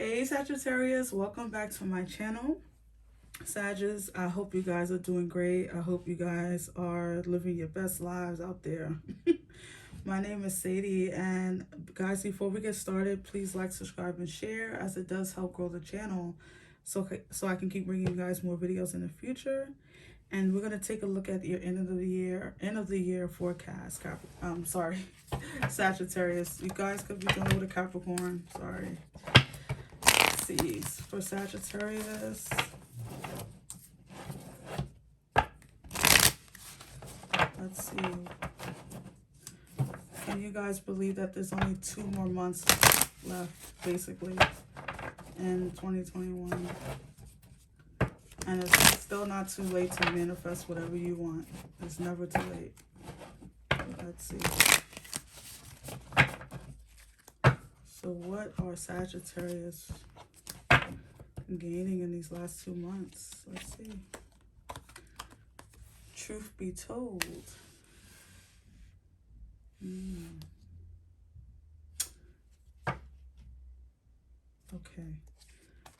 Hey Sagittarius, welcome back to my channel. Sagittarius, I hope you guys are doing great. I hope you guys are living your best lives out there. My name is Sadie, and guys, before we get started, please like, subscribe, and share, as it does help grow the channel so I can keep bringing you guys more videos in the future. And we're going to take a look at your end of the year forecast. Sagittarius. You guys could be dealing with a Capricorn. Sorry. For Sagittarius. Let's see. Can you guys believe that there's only 2 more months left, basically, in 2021? And it's still not too late to manifest whatever you want. It's never too late. Let's see. So what are Sagittarius gaining in these last 2 months? Let's see. Truth be told. Okay.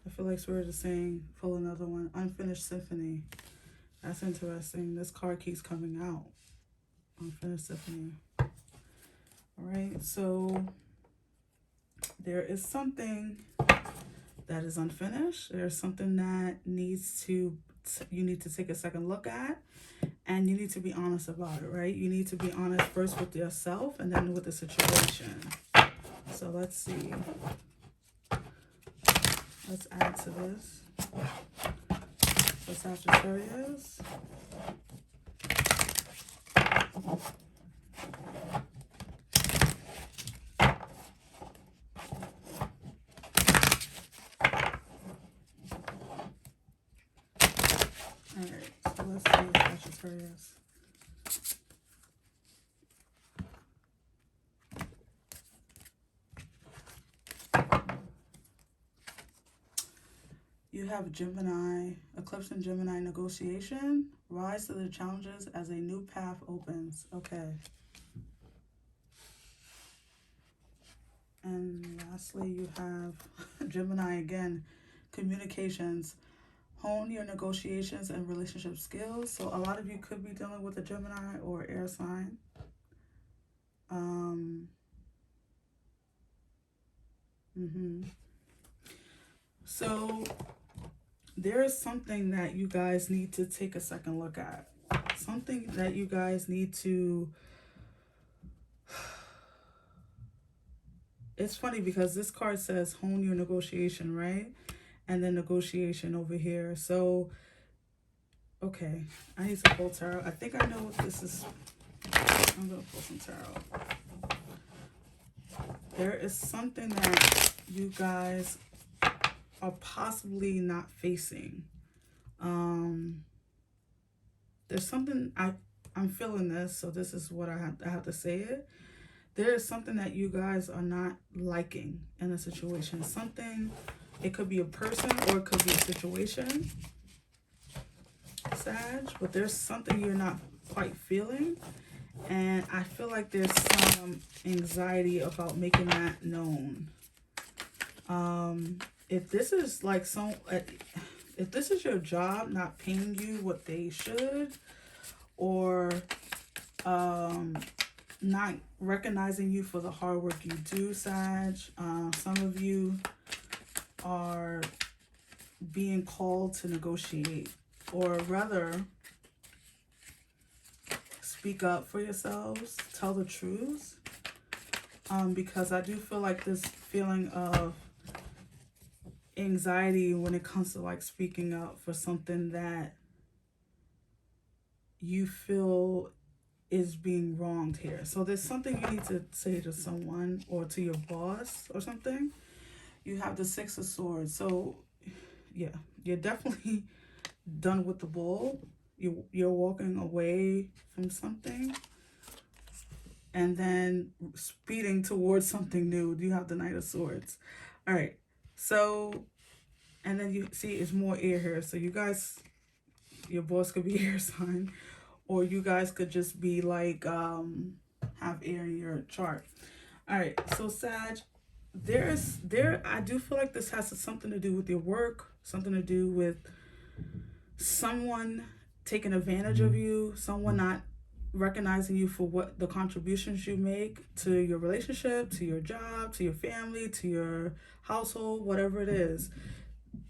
I feel like Spirit is saying, pull another one. Unfinished Symphony. That's interesting. This card keeps coming out. Unfinished Symphony. Alright, so there is something that is unfinished. There's something that you need to take a second look at, and you need to be honest about it, right? You need to be honest first with yourself and then with the situation. So let's see. Let's add to this. For Sagittarius. Alright, so let's see Sagittarius. You have Gemini, Eclipse in Gemini negotiation. Rise to the challenges as a new path opens. Okay. And lastly, you have Gemini again, communications. Hone your negotiations and relationship skills. So a lot of you could be dealing with a Gemini or air sign. So there is something that you guys need to take a second look at. Something that you guys need to... It's funny because this card says hone your negotiation, right? And then negotiation over here. So, okay, I need to pull tarot. I think I know what this is. I'm going to pull some tarot. There is something that you guys are possibly not facing. There's something, I'm feeling this, so this is what I have to say it. There is something that you guys are not liking in a situation. Something, it could be a person or it could be a situation, Sag, but there's something you're not quite feeling. And I feel like there's some anxiety about making that known. If this is like if this is your job not paying you what they should, or not recognizing you for the hard work you do, Sag, some of you are being called to negotiate, or rather speak up for yourselves, tell the truth, because I do feel like this feeling of anxiety when it comes to like speaking up for something that you feel is being wronged here. So there's something you need to say to someone or to your boss or something. You have the 6 of Swords. So yeah, you're definitely done with the bull. You're walking away from something and then speeding towards something new. You have the Knight of Swords. All right. So, and then you see it's more air here. So you guys, your boss could be air sign, or you guys could just be like, have air in your chart. All right. So Sag, I do feel like this has something to do with your work, something to do with someone taking advantage of you, someone not recognizing you for what the contributions you make to your relationship, to your job, to your family, to your household, whatever it is.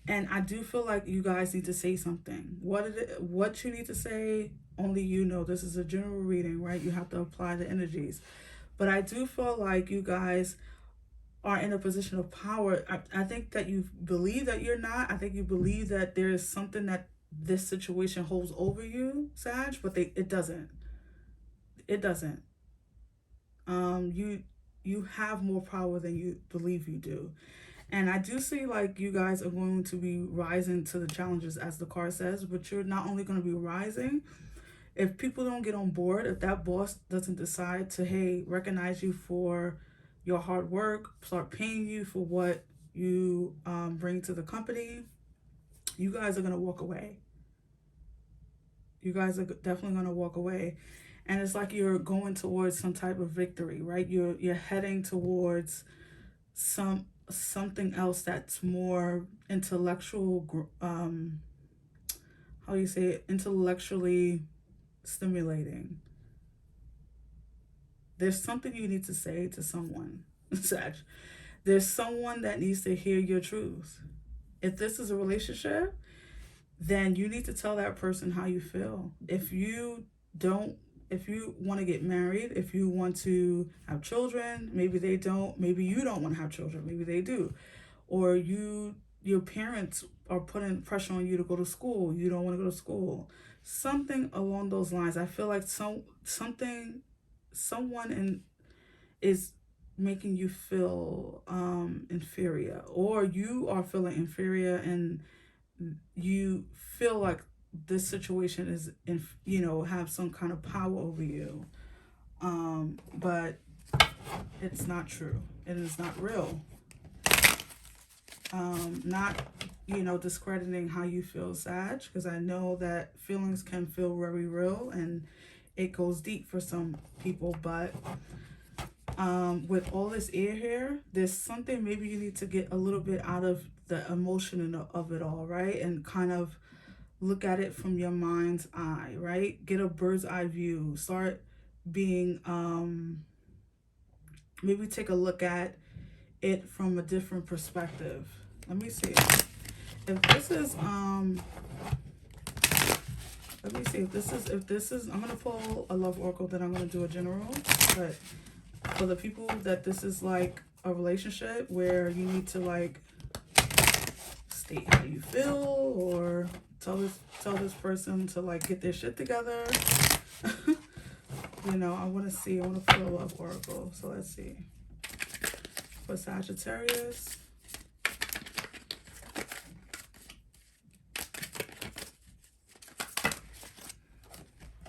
And I do feel like you guys need to say something. What you need to say, only you know. This is a general reading, right? You have to apply the energies. But I do feel like you guys are in a position of power. I think that you believe that you're not. I think you believe that there is something that this situation holds over you, Sag, but it doesn't. It doesn't. You have more power than you believe you do. And I do see like you guys are going to be rising to the challenges as the card says, but you're not only going to be rising, if people don't get on board, if that boss doesn't decide to, hey, recognize you for your hard work, start paying you for what you bring to the company, you guys are going to walk away. You guys are definitely going to walk away. And it's like you're going towards some type of victory, right? You're heading towards something else that's more intellectual, how do you say it, intellectually stimulating. There's something you need to say to someone, Sag. There's someone that needs to hear your truth. If this is a relationship, then you need to tell that person how you feel. If you want to get married, if you want to have children, maybe they don't, maybe you don't want to have children, maybe they do. Or your parents are putting pressure on you to go to school, you don't want to go to school. Something along those lines. I feel like someone is making you feel inferior, or you are feeling inferior and you feel like this situation is have some kind of power over you, but it's not true. It is not real. Not discrediting how you feel, Sag, because I know that feelings can feel very real and it goes deep for some people, but with all this air here, there's something maybe you need to get a little bit out of the emotion of it all, right? And kind of look at it from your mind's eye, right? Get a bird's eye view. Start being, maybe take a look at it from a different perspective. Let me see. If this is, I'm going to pull a love oracle, then I'm going to do a general. But for the people that this is like a relationship where you need to like state how you feel or tell this person to like get their shit together. I want to pull a love oracle. So let's see. For Sagittarius.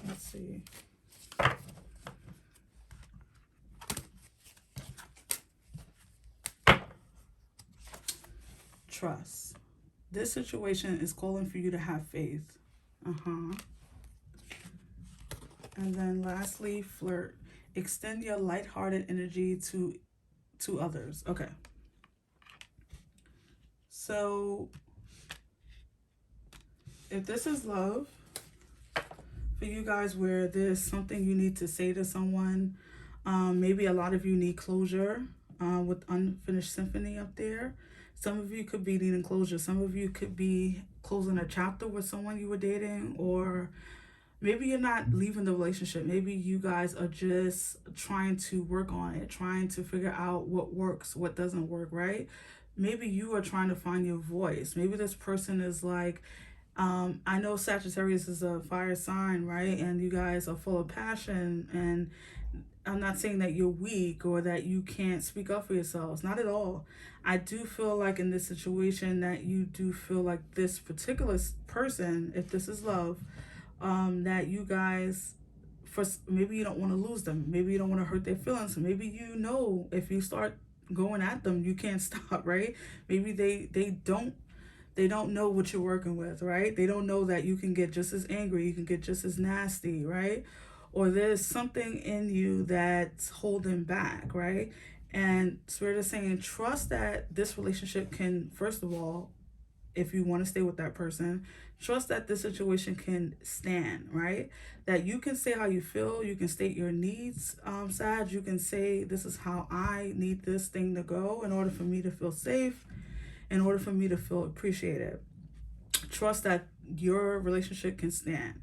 Let's see. Trust. This situation is calling for you to have faith. And then lastly, flirt. Extend your lighthearted energy to others. Okay. So if this is love for you guys, where there's something you need to say to someone, maybe a lot of you need closure with unfinished symphony up there. Some of you could be needing closure. Some of you could be closing a chapter with someone you were dating, or maybe you're not leaving the relationship. Maybe you guys are just trying to work on it, trying to figure out what works, what doesn't work, right? Maybe you are trying to find your voice. Maybe this person is like, I know Sagittarius is a fire sign, right? And you guys are full of passion, and I'm not saying that you're weak or that you can't speak up for yourselves. Not at all. I do feel like in this situation that you do feel like this particular person, if this is love, that you guys, maybe you don't want to lose them. Maybe you don't want to hurt their feelings. Maybe if you start going at them, you can't stop, right? Maybe they don't know what you're working with, right? They don't know that you can get just as angry, you can get just as nasty, right? Or there's something in you that's holding back, right? And Spirit is saying, trust that this relationship can, first of all, if you want to stay with that person, trust that this situation can stand, right? That you can say how you feel, you can state your needs, Sag. You can say, this is how I need this thing to go in order for me to feel safe, in order for me to feel appreciated. Trust that your relationship can stand,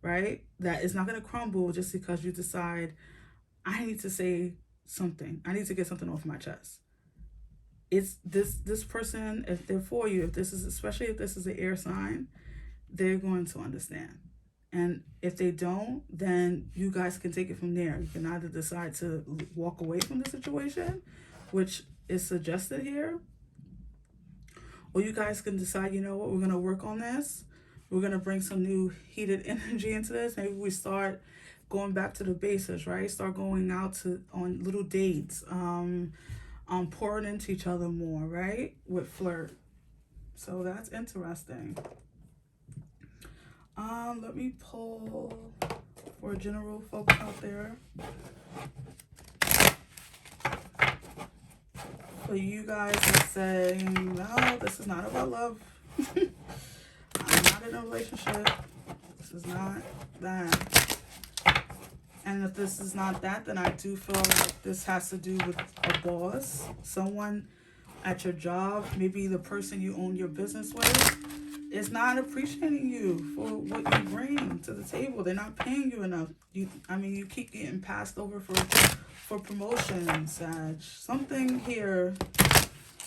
right? That it's not going to crumble just because you decide, I need to say something. I need to get something off my chest. It's this person, if they're for you, if this is, especially if this is an air sign, they're going to understand. And if they don't, then you guys can take it from there. You can either decide to walk away from the situation, which is suggested here, or you guys can decide, you know what, we're going to work on this. We're going to bring some new heated energy into this. Maybe we start going back to the basics, right? Start going out on little dates, pouring into each other more, right? With flirt. So that's interesting. Let me pull for general folks out there. For you guys that say, no, this is not about love. I'm not in a relationship. This is not that. And if this is not that, then I do feel like this has to do with a boss, someone at your job, maybe the person you own your business with, is not appreciating you for what you bring to the table. They're not paying you enough. You keep getting passed over for promotion, Sag. Something here,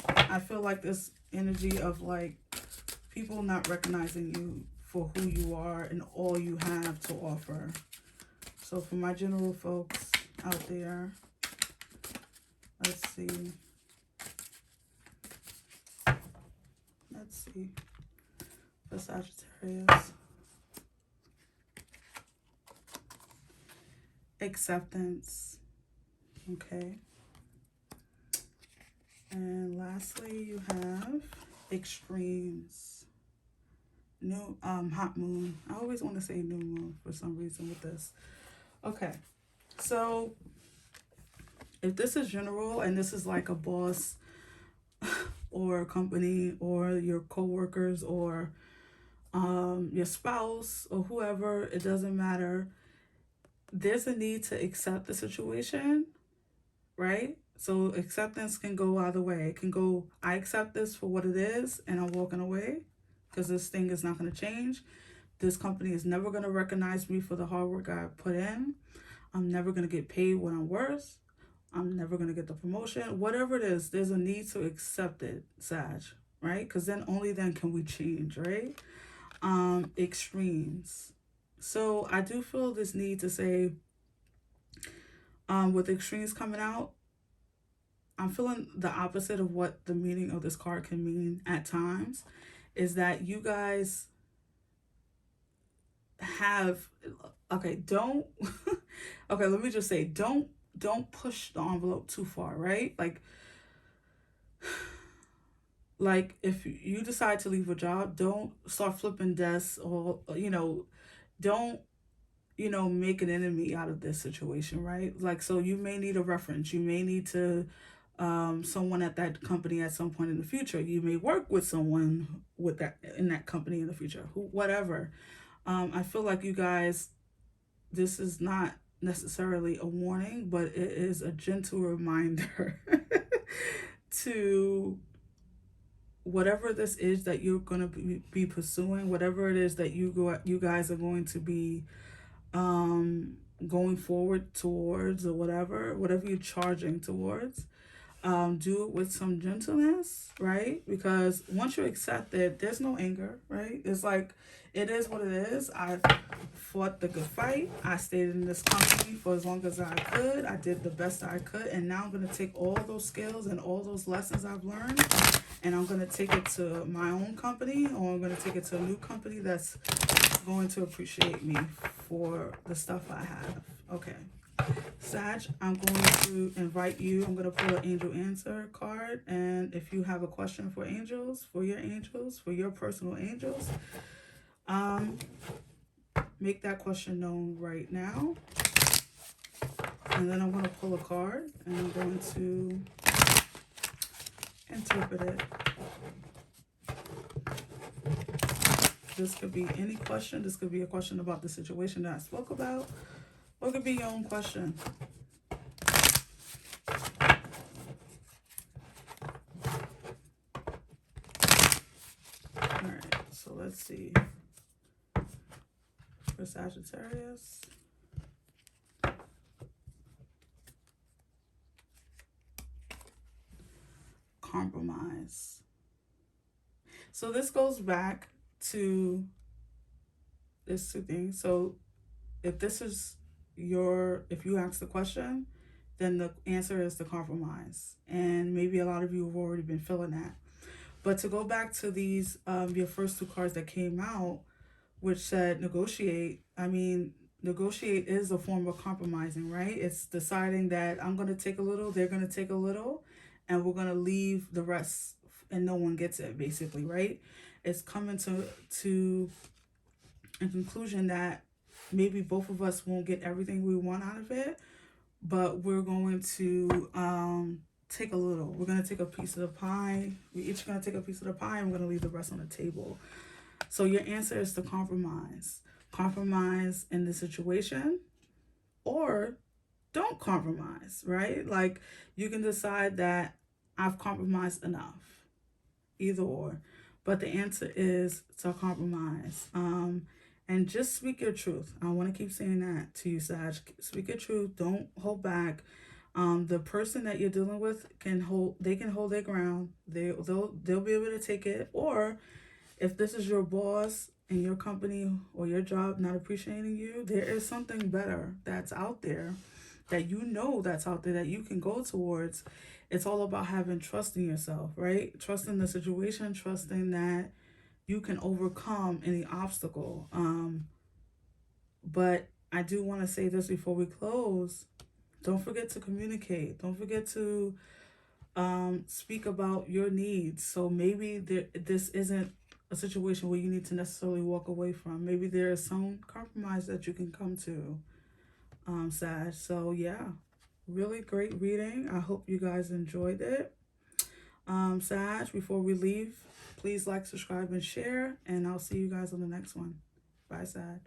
I feel like this energy of like people not recognizing you for who you are and all you have to offer. So for my general folks out there, let's see. For Sagittarius. Acceptance. Okay. And lastly, you have extremes. New hot moon. I always want to say new moon for some reason with this. Okay. So if this is general and this is like a boss or a company or your co-workers or your spouse or whoever, it doesn't matter. There's a need to accept the situation, right? So acceptance can go either way. It can go, I accept this for what it is and I'm walking away because this thing is not going to change. This company is never going to recognize me for the hard work I put in. I'm never going to get paid what I'm worth. I'm never going to get the promotion. Whatever it is, there's a need to accept it, Sag, right? Because then only then can we change, right? Extremes. So I do feel this need to say, with extremes coming out, I'm feeling the opposite of what the meaning of this card can mean at times, is that you guys have, okay, don't, okay, let me just say, don't push the envelope too far, right? Like if you decide to leave a job, don't start flipping desks or, don't, make an enemy out of this situation, right? Like, so you may need a reference. You may need to, someone at that company at some point in the future. You may work with someone with that in that company in the future, whatever. I feel like you guys, this is not necessarily a warning, but it is a gentle reminder to whatever this is that you're going to be pursuing, whatever it is that you guys are going to be going forward towards, or whatever you're charging towards, do it with some gentleness, right? Because once you accept it, there's no anger, right? It's like, it is what it is. I fought the good fight. I stayed in this company for as long as I could. I did the best I could. And now I'm going to take all those skills and all those lessons I've learned, and I'm going to take it to my own company, or I'm going to take it to a new company that's going to appreciate me for the stuff I have. Okay. Sag, I'm going to invite you. I'm going to pull an angel answer card. And if you have a question for angels, for your personal angels, make that question known right now. And then I'm going to pull a card and I'm going to interpret it. This could be any question. This could be a question about the situation that I spoke about, or it could be your own question. All right, so let's see. For Sagittarius. Compromise. So this goes back to this two things. So if this is if you ask the question, then the answer is the compromise. And maybe a lot of you have already been feeling that. But to go back to these, your first two cards that came out, which said negotiate, I mean, negotiate is a form of compromising, right? It's deciding that I'm going to take a little, they're going to take a little, and we're going to leave the rest and no one gets it, basically, right? It's coming to a conclusion that maybe both of us won't get everything we want out of it, but we're going to take a little. We're going to take a piece of the pie. We're each going to take a piece of the pie and we're going to leave the rest on the table. So your answer is to compromise. Compromise in the situation, or don't compromise, right? Like, you can decide that I've compromised enough. Either or. But the answer is to compromise. And just speak your truth. I want to keep saying that to you, Sag. Speak your truth. Don't hold back. The person that you're dealing with can hold their ground. They'll be able to take it. Or if this is your boss and your company or your job not appreciating you, there is something better that's out there, that's out there that you can go towards. It's all about having trust in yourself, right? Trusting the situation, trusting that you can overcome any obstacle. But I do want to say this before we close. Don't forget to communicate. Don't forget to speak about your needs. So maybe this isn't a situation where you need to necessarily walk away from. Maybe there is some compromise that you can come to, Sag. So yeah, really great reading. I hope you guys enjoyed it. Sag, before we leave, please like, subscribe, and share, and I'll see you guys on the next one. Bye, Sag.